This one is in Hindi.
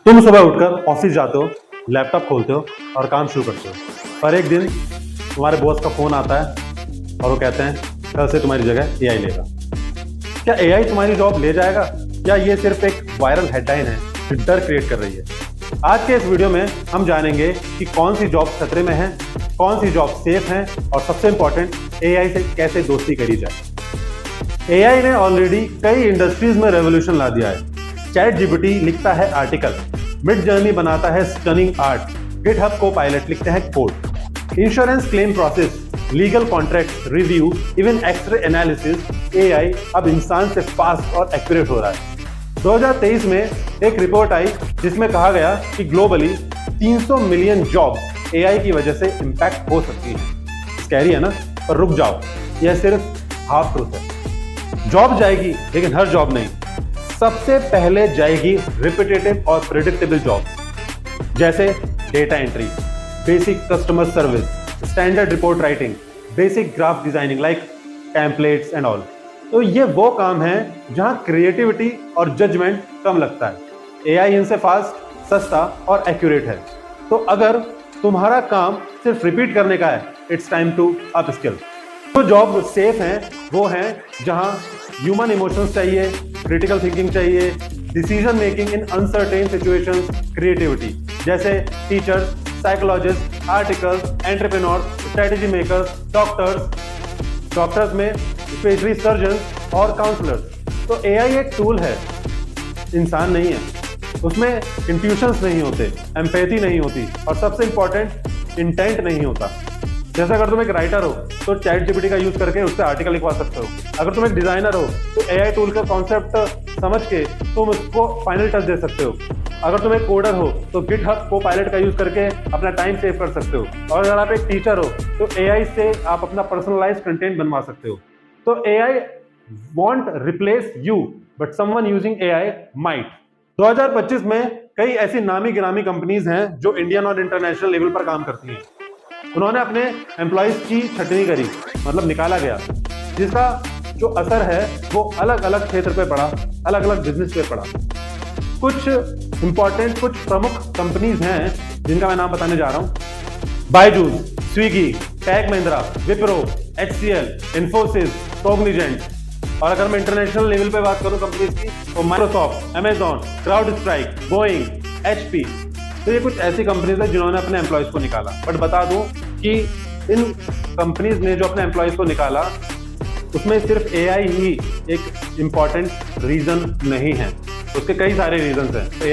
तुम सुबह उठकर ऑफिस जाते हो, लैपटॉप खोलते हो और काम शुरू करते हो। पर एक दिन तुम्हारे बॉस का फोन आता है और वो कहते हैं कल से तुम्हारी जगह एआई लेगा। क्या एआई तुम्हारी जॉब ले जाएगा या ये सिर्फ एक वायरल हेडलाइन है जो डर क्रिएट कर रही है? आज के इस वीडियो में हम जानेंगे कि कौन सी जॉब खतरे में है, कौन सी जॉब सेफ है और सबसे इंपॉर्टेंट एआई से कैसे दोस्ती करी जाए। एआई ने ऑलरेडी कई इंडस्ट्रीज में रेवोल्यूशन ला दिया है। चैट जीपीटी लिखता है आर्टिकल, मिड जर्नी बनाता है स्टनिंग आर्ट, गिटहब को-पायलट लिखते हैं code. Insurance claim process, legal contract review, even x-ray analysis, AI अब इंसान से फास्ट और एक्यूरेट हो रहा है। 2023 में एक रिपोर्ट आई जिसमें कहा गया कि ग्लोबली 300 मिलियन जॉब्स एआई की वजह से इंपैक्ट हो सकती है। स्कैरी है ना? पर रुक जाओ, यह सिर्फ हाफ ट्रूथ है। जॉब जाएगी लेकिन हर जॉब नहीं। सबसे पहले जाएगी रिपीटेटिव और प्रेडिक्टेबल जॉब्स, जैसे data entry, basic customer service, standard report writing, basic graph designing like templates and all. तो ये वो काम है जहां क्रिएटिविटी और जजमेंट कम लगता है। एआई इनसे फास्ट, सस्ता और एक्यूरेट है। तो अगर तुम्हारा काम सिर्फ रिपीट करने का है, it's time to upskill. तो जॉब सेफ हैं वो हैं जहां ह्यूमन इमोशंस चाहिए, क्रिटिकल थिंकिंग चाहिए, decision making in uncertain situations, creativity, जैसे teachers, psychologists, articles, entrepreneurs, strategy makers, doctors में स्पेशली सर्जन्स और काउंसलर्स। तो एआई एक टूल है, इंसान नहीं है। उसमें इंट्यूशंस नहीं होते, एम्पैथी नहीं होती और सबसे इंपॉर्टेंट इंटेंट नहीं होता। जैसे अगर तुम एक राइटर हो तो चैट जीपीटी का यूज करके उससे आर्टिकल लिखवा सकते हो। अगर तुम एक डिजाइनर हो तो एआई टूल का कॉन्सेप्ट समझ के तुम उसको फाइनल टच दे सकते हो। अगर तुम एक कोडर हो तो गिटहब को-पायलट का यूज करके अपना टाइम सेव कर सकते हो। और अगर आप एक टीचर हो तो एआई से आप अपना पर्सनलाइज्ड कंटेंट बनवा सकते हो। तो AI want replace you but someone using AI might. 2025 में कई ऐसी नामी गिरामी कंपनीज हैं जो इंडियन और इंटरनेशनल लेवल पर काम करती हैं। उन्होंने अपने एम्प्लॉयज की छटनी करी, मतलब निकाला गया, जिसका जो असर है वो अलग अलग क्षेत्र पे पड़ा, अलग अलग बिजनेस पे पड़ा। कुछ इंपॉर्टेंट, कुछ प्रमुख कंपनीज हैं जिनका मैं नाम बताने जा रहा हूं। Byju's, Swiggy, tag Mahindra, Wipro, HCL, Infosys, Cognizant. और अगर मैं इंटरनेशनल लेवल पे बात करूं कंपनीज की तो Microsoft, Amazon, crowd strike, Boeing, HP. तो ये कुछ ऐसी कंपनीज है जिन्होंने अपने एम्प्लॉयज को निकाला। बट बता दूं कि इन कंपनीज ने जो अपने एम्प्लॉयज को निकाला उसमें सिर्फ एआई ही एक इंपॉर्टेंट रीजन नहीं है, उसके कई सारे रीजंस हैं। तो